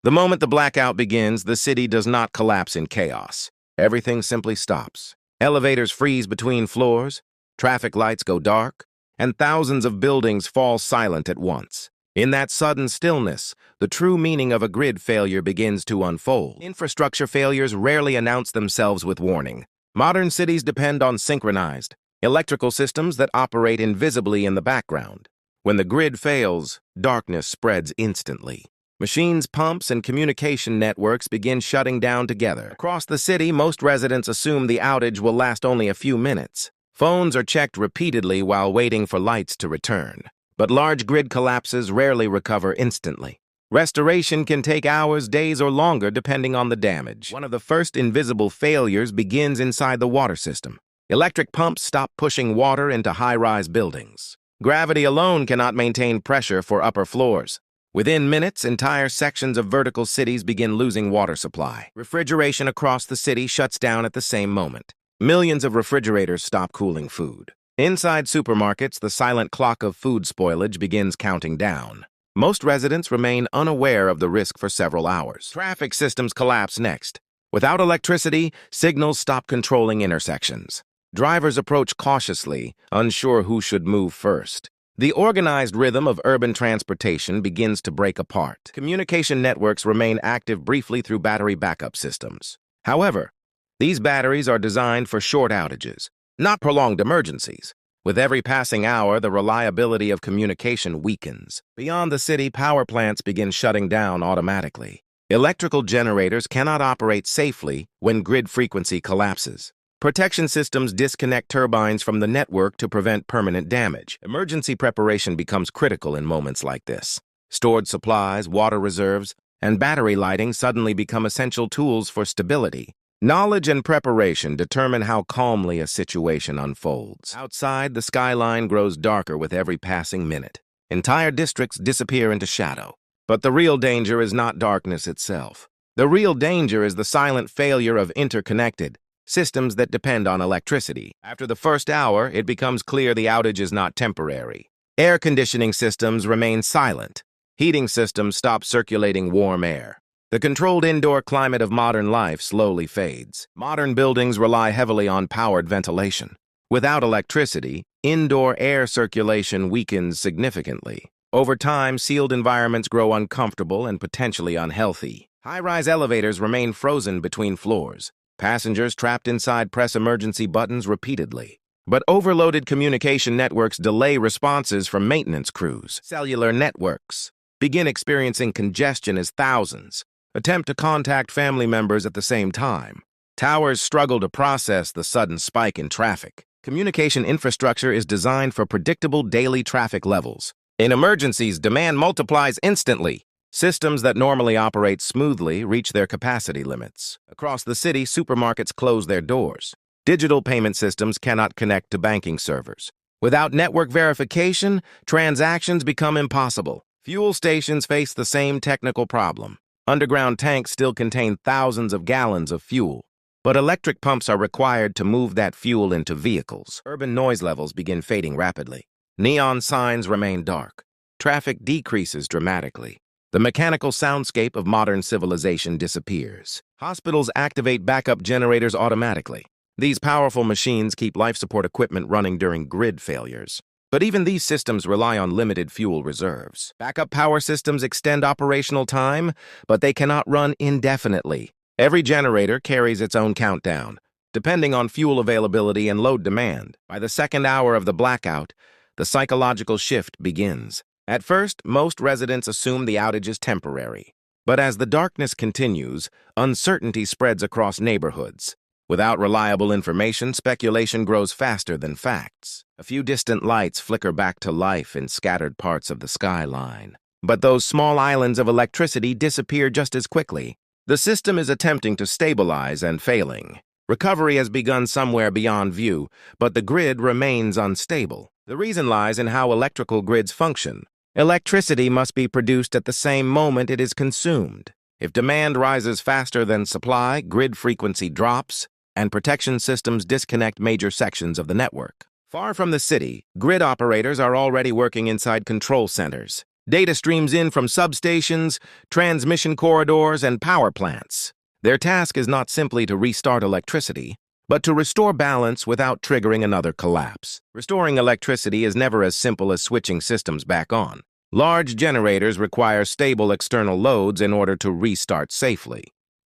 The moment the blackout begins, the city does not collapse in chaos. Everything simply stops. Elevators freeze between floors, traffic lights go dark, and thousands of buildings fall silent at once. In that sudden stillness, the true meaning of a grid failure begins to unfold. Infrastructure failures rarely announce themselves with warning. Modern cities depend on synchronized, electrical systems that operate invisibly in the background. When the grid fails, darkness spreads instantly. Machines, pumps, and communication networks begin shutting down together. Across the city, most residents assume the outage will last only a few minutes. Phones are checked repeatedly while waiting for lights to return. But large grid collapses rarely recover instantly. Restoration can take hours, days, or longer depending on the damage. One of the first invisible failures begins inside the water system. Electric pumps stop pushing water into high-rise buildings. Gravity alone cannot maintain pressure for upper floors. Within minutes, entire sections of vertical cities begin losing water supply. Refrigeration across the city shuts down at the same moment. Millions of refrigerators stop cooling food. Inside supermarkets, the silent clock of food spoilage begins counting down. Most residents remain unaware of the risk for several hours. Traffic systems collapse next. Without electricity, signals stop controlling intersections. Drivers approach cautiously, unsure who should move first. The organized rhythm of urban transportation begins to break apart. Communication networks remain active briefly through battery backup systems. However, these batteries are designed for short outages, not prolonged emergencies. With every passing hour, the reliability of communication weakens. Beyond the city, power plants begin shutting down automatically. Electrical generators cannot operate safely when grid frequency collapses. Protection systems disconnect turbines from the network to prevent permanent damage. Emergency preparation becomes critical in moments like this. Stored supplies, water reserves, and battery lighting suddenly become essential tools for stability. Knowledge and preparation determine how calmly a situation unfolds. Outside, the skyline grows darker with every passing minute. Entire districts disappear into shadow. But the real danger is not darkness itself. The real danger is the silent failure of interconnected systems that depend on electricity. After the first hour, it becomes clear the outage is not temporary. Air conditioning systems remain silent. Heating systems stop circulating warm air. The controlled indoor climate of modern life slowly fades. Modern buildings rely heavily on powered ventilation. Without electricity, indoor air circulation weakens significantly. Over time, sealed environments grow uncomfortable and potentially unhealthy. High-rise elevators remain frozen between floors. Passengers trapped inside press emergency buttons repeatedly. But overloaded communication networks delay responses from maintenance crews. Cellular networks begin experiencing congestion as thousands attempt to contact family members at the same time. Towers struggle to process the sudden spike in traffic. Communication infrastructure is designed for predictable daily traffic levels. In emergencies, demand multiplies instantly. Systems that normally operate smoothly reach their capacity limits. Across the city, supermarkets close their doors. Digital payment systems cannot connect to banking servers. Without network verification, transactions become impossible. Fuel stations face the same technical problem. Underground tanks still contain thousands of gallons of fuel, but electric pumps are required to move that fuel into vehicles. Urban noise levels begin fading rapidly. Neon signs remain dark. Traffic decreases dramatically. The mechanical soundscape of modern civilization disappears. Hospitals activate backup generators automatically. These powerful machines keep life support equipment running during grid failures. But even these systems rely on limited fuel reserves. Backup power systems extend operational time, but they cannot run indefinitely. Every generator carries its own countdown, depending on fuel availability and load demand. By the second hour of the blackout, the psychological shift begins. At first, most residents assume the outage is temporary. But as the darkness continues, uncertainty spreads across neighborhoods. Without reliable information, speculation grows faster than facts. A few distant lights flicker back to life in scattered parts of the skyline. But those small islands of electricity disappear just as quickly. The system is attempting to stabilize and failing. Recovery has begun somewhere beyond view, but the grid remains unstable. The reason lies in how electrical grids function. Electricity must be produced at the same moment it is consumed. If demand rises faster than supply, grid frequency drops, and protection systems disconnect major sections of the network. Far from the city, grid operators are already working inside control centers. Data streams in from substations, transmission corridors, and power plants. Their task is not simply to restart electricity, but to restore balance without triggering another collapse. Restoring electricity is never as simple as switching systems back on. Large generators require stable external loads in order to restart safely.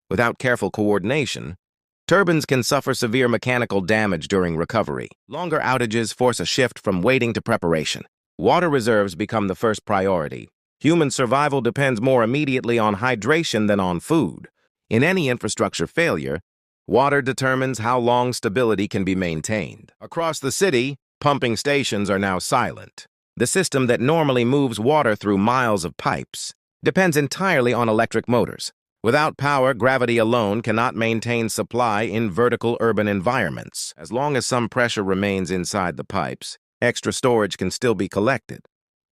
Without careful coordination, turbines can suffer severe mechanical damage during recovery. Longer outages force a shift from waiting to preparation. Water reserves become the first priority. Human survival depends more immediately on hydration than on food. In any infrastructure failure, water determines how long stability can be maintained. Across the city, pumping stations are now silent. The system that normally moves water through miles of pipes depends entirely on electric motors. Without power, gravity alone cannot maintain supply in vertical urban environments. As long as some pressure remains inside the pipes, extra storage can still be collected.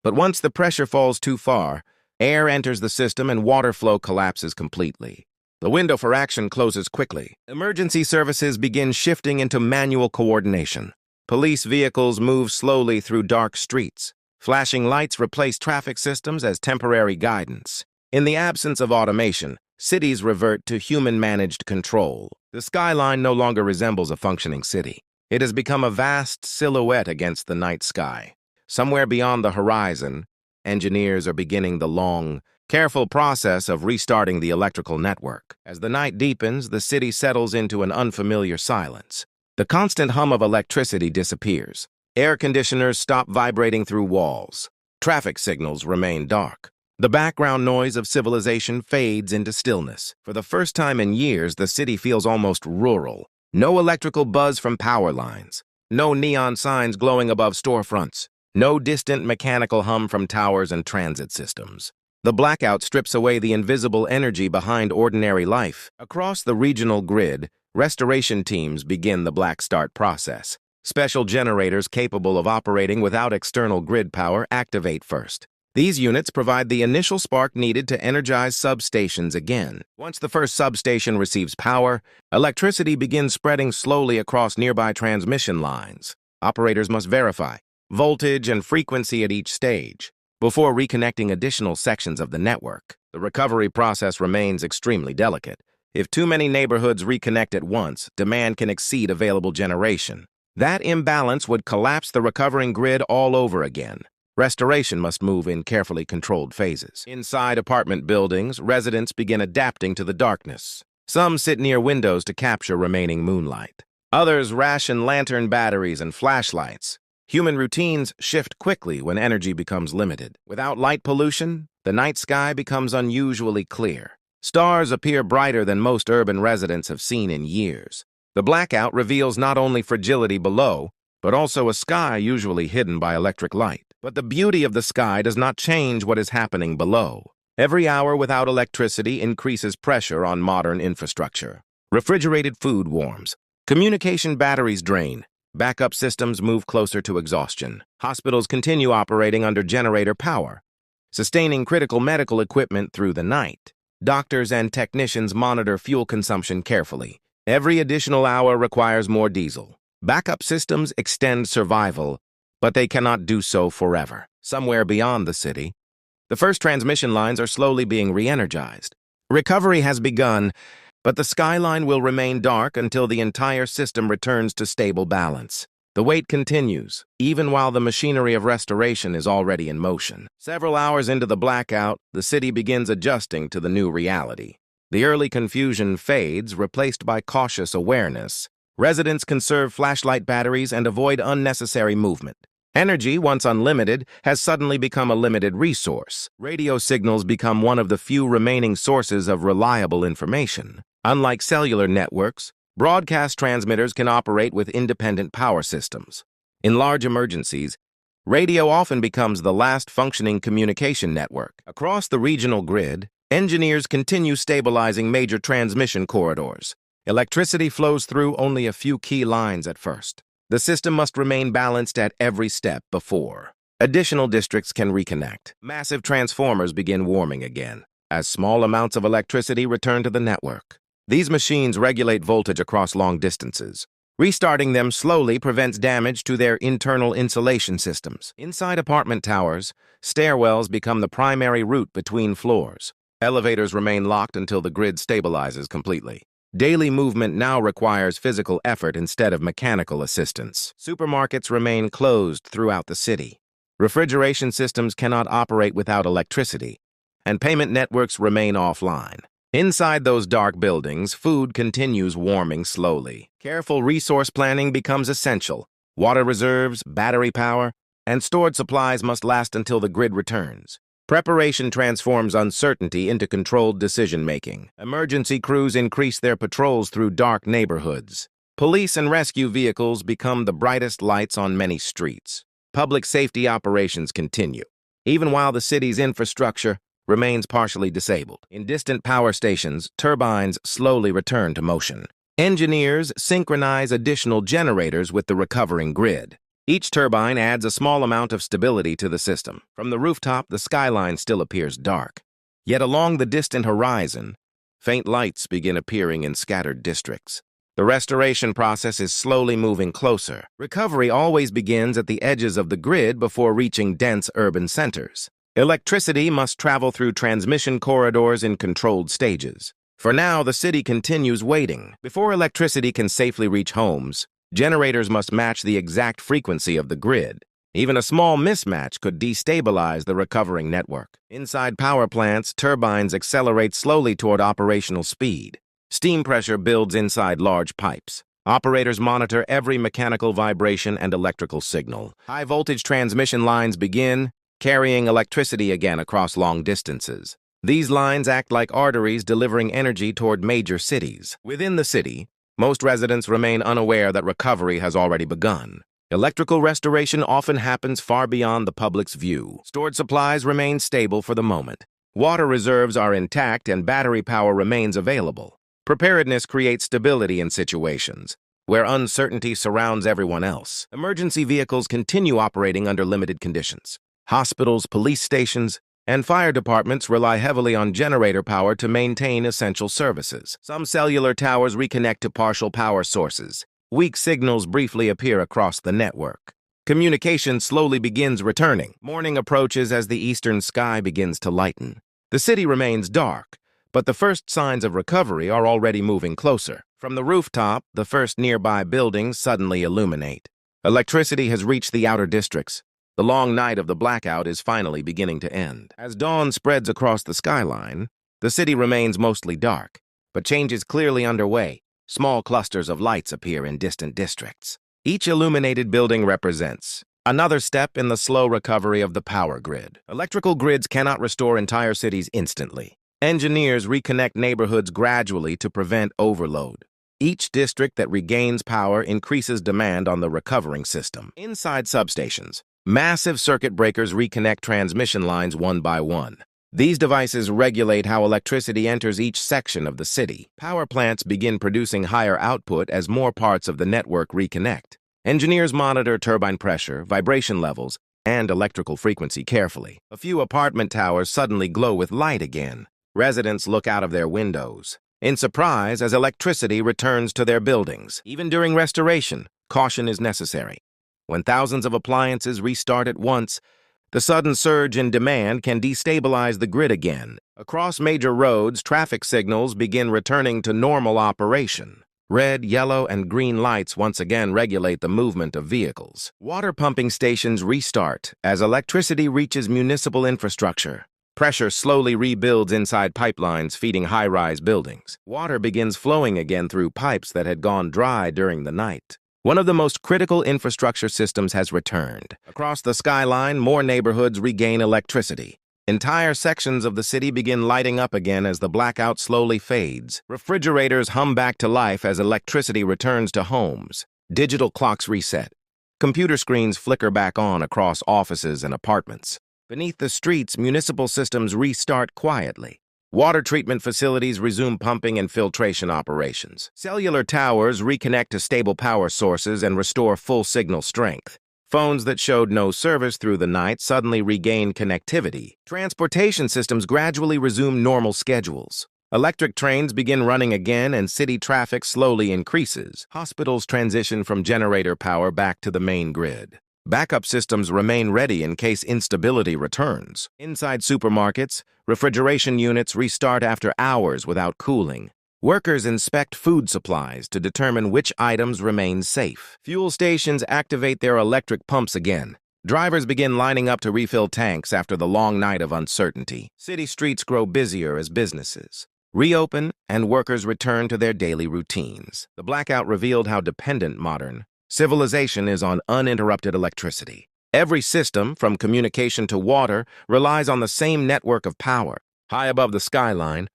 But once the pressure falls too far, air enters the system and water flow collapses completely. The window for action closes quickly. Emergency services begin shifting into manual coordination. Police vehicles move slowly through dark streets. Flashing lights replace traffic systems as temporary guidance. In the absence of automation, cities revert to human-managed control. The skyline no longer resembles a functioning city. It has become a vast silhouette against the night sky. Somewhere beyond the horizon, engineers are beginning the long, careful process of restarting the electrical network. As the night deepens, the city settles into an unfamiliar silence. The constant hum of electricity disappears. Air conditioners stop vibrating through walls. Traffic signals remain dark. The background noise of civilization fades into stillness. For the first time in years, the city feels almost rural. No electrical buzz from power lines. No neon signs glowing above storefronts. No distant mechanical hum from towers and transit systems. The blackout strips away the invisible energy behind ordinary life. Across the regional grid, restoration teams begin the black start process. Special generators capable of operating without external grid power activate first. These units provide the initial spark needed to energize substations again. Once the first substation receives power, electricity begins spreading slowly across nearby transmission lines. Operators must verify voltage and frequency at each stage before reconnecting additional sections of the network. The recovery process remains extremely delicate. If too many neighborhoods reconnect at once, demand can exceed available generation. That imbalance would collapse the recovering grid all over again. Restoration must move in carefully controlled phases. Inside apartment buildings, residents begin adapting to the darkness. Some sit near windows to capture remaining moonlight. Others ration lantern batteries and flashlights. Human routines shift quickly when energy becomes limited. Without light pollution, the night sky becomes unusually clear. Stars appear brighter than most urban residents have seen in years. The blackout reveals not only fragility below, but also a sky usually hidden by electric light. But the beauty of the sky does not change what is happening below. Every hour without electricity increases pressure on modern infrastructure. Refrigerated food warms. Communication batteries drain. Backup systems move closer to exhaustion. Hospitals continue operating under generator power, sustaining critical medical equipment through the night. Doctors and technicians monitor fuel consumption carefully. Every additional hour requires more diesel. Backup systems extend survival, but they cannot do so forever. Somewhere beyond the city, the first transmission lines are slowly being re-energized. Recovery has begun, but the skyline will remain dark until the entire system returns to stable balance. The wait continues, even while the machinery of restoration is already in motion. Several hours into the blackout, the city begins adjusting to the new reality. The early confusion fades, replaced by cautious awareness. Residents conserve flashlight batteries and avoid unnecessary movement. Energy, once unlimited, has suddenly become a limited resource. Radio signals become one of the few remaining sources of reliable information. Unlike cellular networks, broadcast transmitters can operate with independent power systems. In large emergencies, radio often becomes the last functioning communication network. Across the regional grid, engineers continue stabilizing major transmission corridors. Electricity flows through only a few key lines at first. The system must remain balanced at every step before additional districts can reconnect. Massive transformers begin warming again, as small amounts of electricity return to the network. These machines regulate voltage across long distances, Restarting them slowly prevents damage to their internal insulation systems. Inside apartment towers, stairwells become the primary route between floors. Elevators remain locked until the grid stabilizes completely. Daily movement now requires physical effort instead of mechanical assistance. Supermarkets remain closed throughout the city. Refrigeration systems cannot operate without electricity, and payment networks remain offline. Inside those dark buildings, food continues warming slowly. Careful resource planning becomes essential. Water reserves, battery power, and stored supplies must last until the grid returns. Preparation transforms uncertainty into controlled decision-making. Emergency crews increase their patrols through dark neighborhoods. Police and rescue vehicles become the brightest lights on many streets. Public safety operations continue, even while the city's infrastructure remains partially disabled. In distant power stations, turbines slowly return to motion. Engineers synchronize additional generators with the recovering grid. Each turbine adds a small amount of stability to the system. From the rooftop, the skyline still appears dark. Yet along the distant horizon, faint lights begin appearing in scattered districts. The restoration process is slowly moving closer. Recovery always begins at the edges of the grid before reaching dense urban centers. Electricity must travel through transmission corridors in controlled stages. For now, the city continues waiting. Before electricity can safely reach homes, generators must match the exact frequency of the grid. Even a small mismatch could destabilize the recovering network. Inside power plants, turbines accelerate slowly toward operational speed. Steam pressure builds inside large pipes. Operators monitor every mechanical vibration and electrical signal. High-voltage transmission lines begin, carrying electricity again across long distances. These lines act like arteries delivering energy toward major cities. Within the city, most residents remain unaware that recovery has already begun. Electrical restoration often happens far beyond the public's view. Stored supplies remain stable for the moment. Water reserves are intact and battery power remains available. Preparedness creates stability in situations where uncertainty surrounds everyone else. Emergency vehicles continue operating under limited conditions. Hospitals, police stations, and fire departments rely heavily on generator power to maintain essential services. Some cellular towers reconnect to partial power sources. Weak signals briefly appear across the network. Communication slowly begins returning. Morning approaches as the eastern sky begins to lighten. The city remains dark, but the first signs of recovery are already moving closer. From the rooftop, the first nearby buildings suddenly illuminate. Electricity has reached the outer districts. The long night of the blackout is finally beginning to end. As dawn spreads across the skyline, the city remains mostly dark, but change is clearly underway. Small clusters of lights appear in distant districts. Each illuminated building represents another step in the slow recovery of the power grid. Electrical grids cannot restore entire cities instantly. Engineers reconnect neighborhoods gradually to prevent overload. Each district that regains power increases demand on the recovering system. Inside substations, massive circuit breakers reconnect transmission lines one by one. These devices regulate how electricity enters each section of the city. Power plants begin producing higher output as more parts of the network reconnect. Engineers monitor turbine pressure, vibration levels, and electrical frequency carefully. A few apartment towers suddenly glow with light again. Residents look out of their windows in surprise as electricity returns to their buildings. Even during restoration, caution is necessary. When thousands of appliances restart at once, the sudden surge in demand can destabilize the grid again. Across major roads, traffic signals begin returning to normal operation. Red, yellow, and green lights once again regulate the movement of vehicles. Water pumping stations restart as electricity reaches municipal infrastructure. Pressure slowly rebuilds inside pipelines feeding high-rise buildings. Water begins flowing again through pipes that had gone dry during the night. One of the most critical infrastructure systems has returned. Across the skyline, more neighborhoods regain electricity. Entire sections of the city begin lighting up again as the blackout slowly fades. Refrigerators hum back to life as electricity returns to homes. Digital clocks reset. Computer screens flicker back on across offices and apartments. Beneath the streets, municipal systems restart quietly. Water treatment facilities resume pumping and filtration operations. Cellular towers reconnect to stable power sources and restore full signal strength. Phones that showed no service through the night suddenly regain connectivity. Transportation systems gradually resume normal schedules. Electric trains begin running again and city traffic slowly increases. Hospitals transition from generator power back to the main grid. Backup systems remain ready in case instability returns. Inside supermarkets, refrigeration units restart after hours without cooling. Workers inspect food supplies to determine which items remain safe. Fuel stations activate their electric pumps again. Drivers begin lining up to refill tanks after the long night of uncertainty. City streets grow busier as businesses reopen and workers return to their daily routines. The blackout revealed how dependent modern civilization is on uninterrupted electricity. Every system, from communication to water, relies on the same network of power. High above the skyline,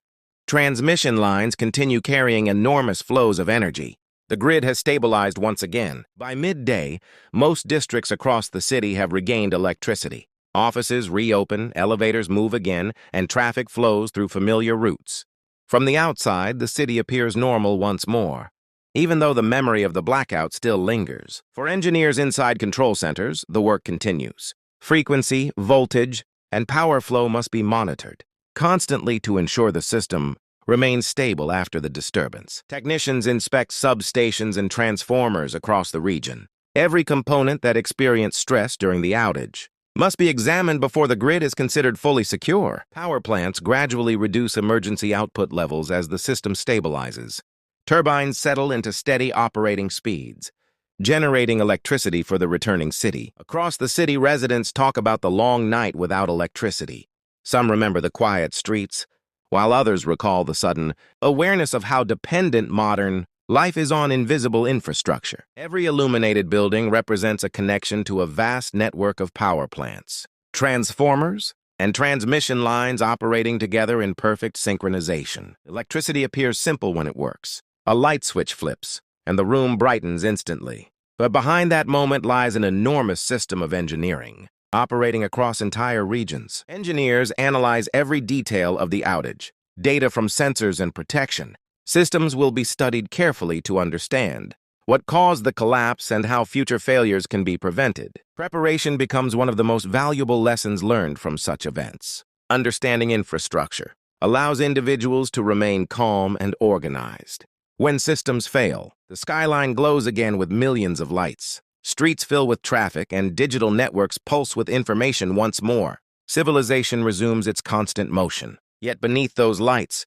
transmission lines continue carrying enormous flows of energy. The grid has stabilized once again. By midday, most districts across the city have regained electricity. Offices reopen, elevators move again, and traffic flows through familiar routes. From the outside, the city appears normal once more, even though the memory of the blackout still lingers. For engineers inside control centers, the work continues. Frequency, voltage, and power flow must be monitored constantly to ensure the system remains stable after the disturbance. Technicians inspect substations and transformers across the region. Every component that experienced stress during the outage must be examined before the grid is considered fully secure. Power plants gradually reduce emergency output levels as the system stabilizes. Turbines settle into steady operating speeds, generating electricity for the returning city. Across the city, residents talk about the long night without electricity. Some remember the quiet streets, while others recall the sudden awareness of how dependent modern life is on invisible infrastructure. Every illuminated building represents a connection to a vast network of power plants, transformers, and transmission lines operating together in perfect synchronization. Electricity appears simple when it works. A light switch flips, and the room brightens instantly. But behind that moment lies an enormous system of engineering, operating across entire regions. Engineers analyze every detail of the outage, data from sensors and protection. Systems will be studied carefully to understand what caused the collapse and how future failures can be prevented. Preparation becomes one of the most valuable lessons learned from such events. Understanding infrastructure allows individuals to remain calm and organized. When systems fail, the skyline glows again with millions of lights. Streets fill with traffic and digital networks pulse with information once more. Civilization resumes its constant motion. Yet beneath those lights,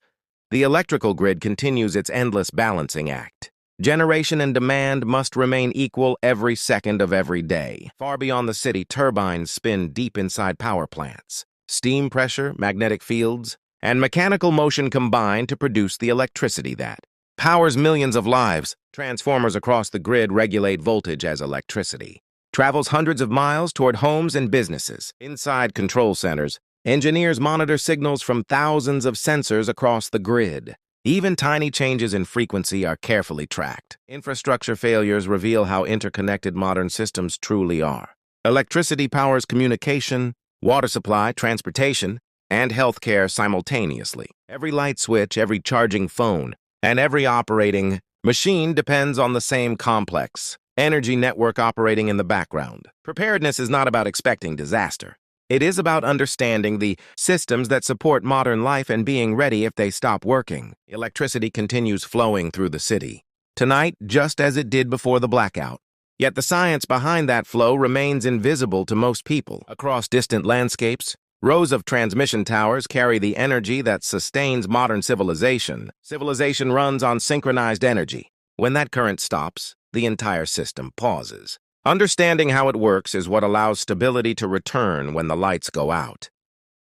the electrical grid continues its endless balancing act. Generation and demand must remain equal every second of every day. Far beyond the city, turbines spin deep inside power plants. Steam pressure, magnetic fields, and mechanical motion combine to produce the electricity that powers millions of lives. Transformers across the grid regulate voltage as electricity travels hundreds of miles toward homes and businesses. Inside control centers, engineers monitor signals from thousands of sensors across the grid. Even tiny changes in frequency are carefully tracked. Infrastructure failures reveal how interconnected modern systems truly are. Electricity powers communication, water supply, transportation, and healthcare simultaneously. Every light switch, every charging phone, and every operating machine depends on the same complex energy network operating in the background. Preparedness is not about expecting disaster. It is about understanding the systems that support modern life and being ready if they stop working. Electricity continues flowing through the city tonight, just as it did before the blackout. Yet the science behind that flow remains invisible to most people. Across distant landscapes, rows of transmission towers carry the energy that sustains modern civilization. Civilization runs on synchronized energy. When that current stops, the entire system pauses. Understanding how it works is what allows stability to return when the lights go out.